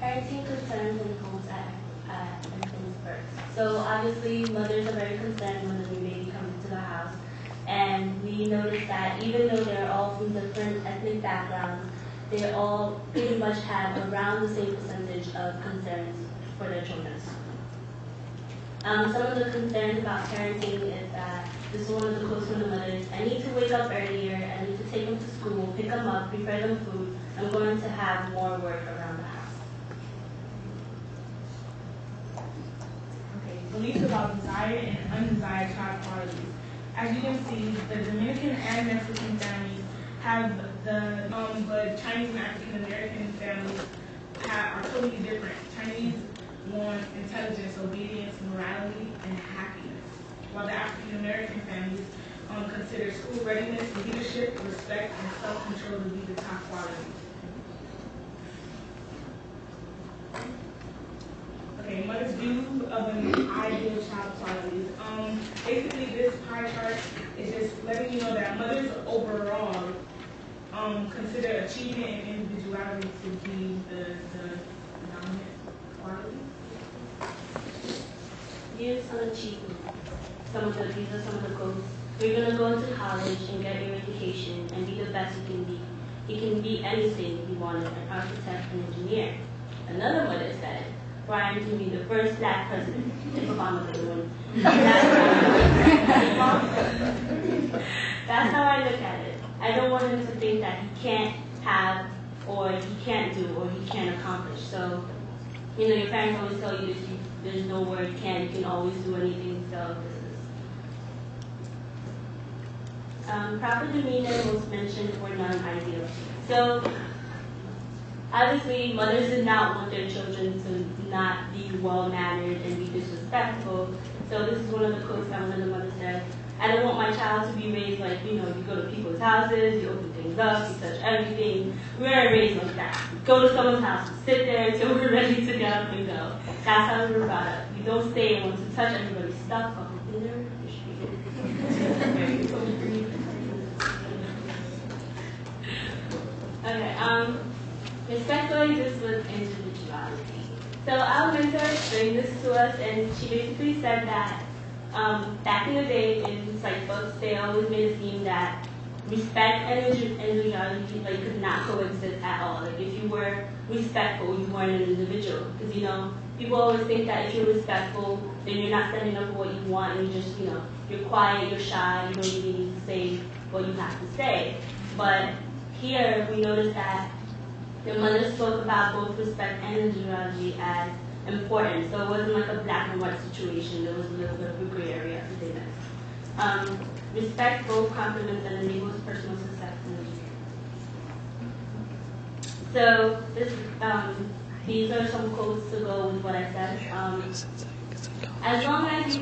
parenting concerns in homes at infant's birth. So obviously, mothers are very concerned when the new baby comes into the house. And we noticed that even though they're all from different ethnic backgrounds, they all pretty much have around the same percentage of concerns for their children. Some of the concerns about parenting is that this is one of the quotes from the mothers: I need to wake up earlier, I need to take them to school, pick them up, prepare them food, I'm going to have more work around the house. Okay, beliefs about desired and undesired child qualities. As you can see, the Dominican and Mexican families have but Chinese and African American families are totally different. Chinese want intelligence, obedience, morality, and happiness, while the African American families consider school readiness, leadership, respect, and self-control to be the top qualities. Okay, mother's view of an ideal child qualities. Basically, this pie chart is just letting you know that mothers overall consider achievement and individuality to be the dominant quality. Here's some achievement. These are some of the goals. You're going to go into college and get your education and be the best you can be. You can be anything you want, an architect, an engineer. Another mother said, Brian can be the first black president if Obama could win. That's how I look at it. I don't want him to think that he can't have, or he can't do, or he can't accomplish. So, your parents always tell you there's no word can, you can always do anything. So this is proper demeanor was mentioned or non-ideal. So obviously, mothers did not want their children to not be well-mannered and be disrespectful. So this is one of the quotes that one of the mothers said. I don't want my child to be raised like, you go to people's houses, you open things up, you touch everything. We weren't raised like that. Go to someone's house, sit there until we're ready to get up and go. That's how we were brought up. You don't stay and want to touch everybody's stuff, open dinner, Okay, respectfully, this was individuality. So our mentor explained this to us, and she basically said that back in the day in psych books, they always made it seem that respect and individuality could not coexist at all. Like if you were respectful, you weren't an individual. Because people always think that if you're respectful, then you're not standing up for what you want, and you just you're quiet, you're shy, you don't really need to say what you have to say. But here we notice that the mother spoke about both respect and individuality as important. So it wasn't like a black and white situation. There was a little bit of a gray area to say that. Respect both complements and enables personal success in the future. So these are some quotes to go with what I said. As long as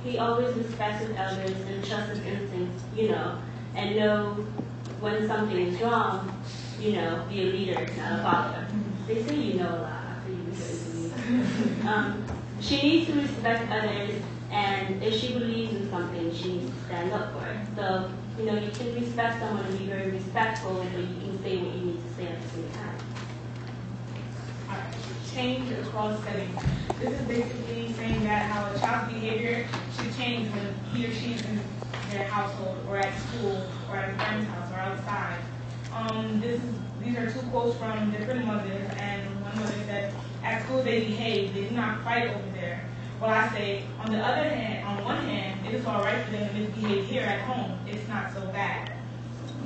he always respects his elders and trusts his instincts, and know when something is wrong, be a leader, not a follower. They say a lot after you become she needs to respect others, and if she believes in something, she needs to stand up for it. So, you can respect someone and be very respectful, but you can say what you need to say at the same time. Change across settings. This is basically saying that how a child's behavior should change when he or she's in their household, or at school, or at a friend's house, or outside. These are two quotes from different mothers, and one mother said, at school they behave, they do not fight over there. Well, I say, on one hand, it is all right for them to misbehave here at home. It's not so bad.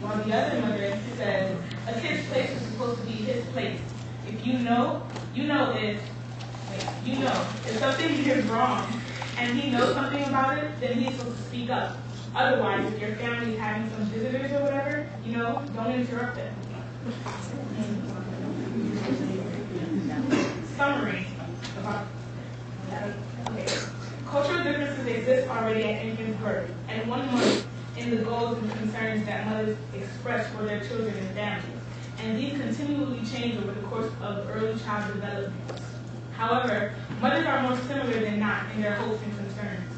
While the other mother says, a kid's place is supposed to be his place. If you know if something is wrong, and he knows something about it, then he's supposed to speak up. Otherwise, if your family is having some visitors or whatever, don't interrupt them. Summary about cultural differences exist already at infant birth, and 1 month in the goals and concerns that mothers express for their children and families, and these continually change over the course of early child development. However, mothers are more similar than not in their hopes and concerns.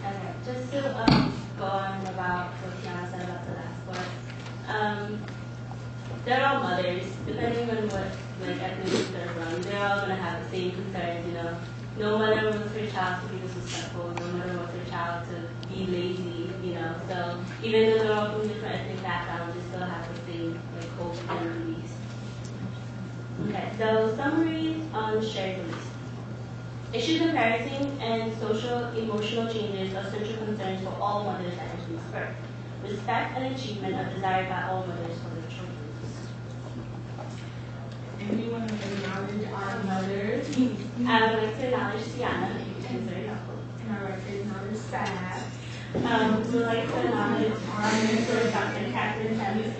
Okay, just to go on about what Tianna said about the last part. they're all mothers, depending on what like ethnicity they're from. They're all gonna have the same concerns, you know. No mother wants her child to be disrespectful. No mother wants her child to be lazy, you know. So even though they're all from different ethnic backgrounds, they still have the same like hopes and beliefs. Okay, so summary on shared beliefs. Issues of parenting and social emotional changes are central concerns for all mothers that introduce birth. Respect and achievement are desired by all mothers for their children. And we want to acknowledge our mothers. I would like to acknowledge Tianna, who's very helpful. And I would like to acknowledge Sad. We would like to acknowledge our mentors, Dr. Catherine Tamis,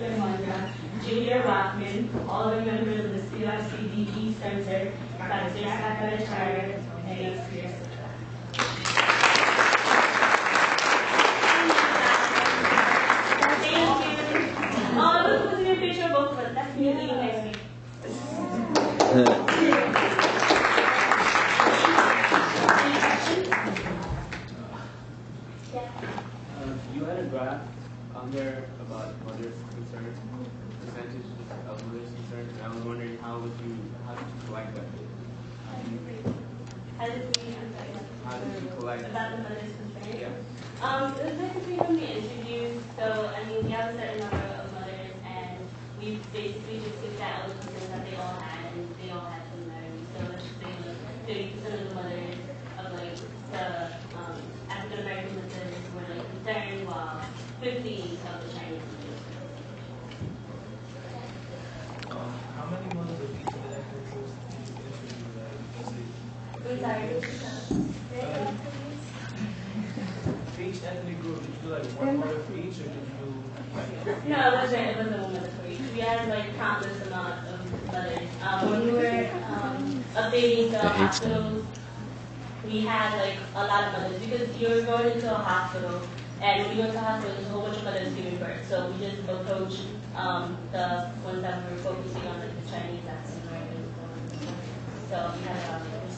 Julia Rockman, all the members of the CLICDE Center, Dr. Saphir Niakadie, and thank you. Oh, look, we'll see a picture of both of us. That's me next week. Any questions? Yeah. You had a graph on there about mother's concern, percentage of mother's concern, and I was wondering how did you collect that data? How did we, I'm sorry, How did you collect about the mother's concern? Yeah. It was basically from the interviews. So, I mean, we have a certain number of mothers, and we basically just looked at all the concerns that they all had, and they all had similarities. So, let's just say like 30% of the mothers of like the African American mothers were like concerned, while 50 of the Chinese mothers. How many mothers of each of the ethnic groups did you interview? I'm sorry. For each ethnic group, did you do like one mother for each, or did you do like? No, it wasn't one mother for each. We had like countless amount of mothers. When we were updating the hospitals, we had like a lot of mothers because you're going into a hospital, and when you go to a hospital, there's a whole bunch of mothers giving birth. So we just approached the ones that were focusing on like the Chinese African Americans. So we had a lot of mothers.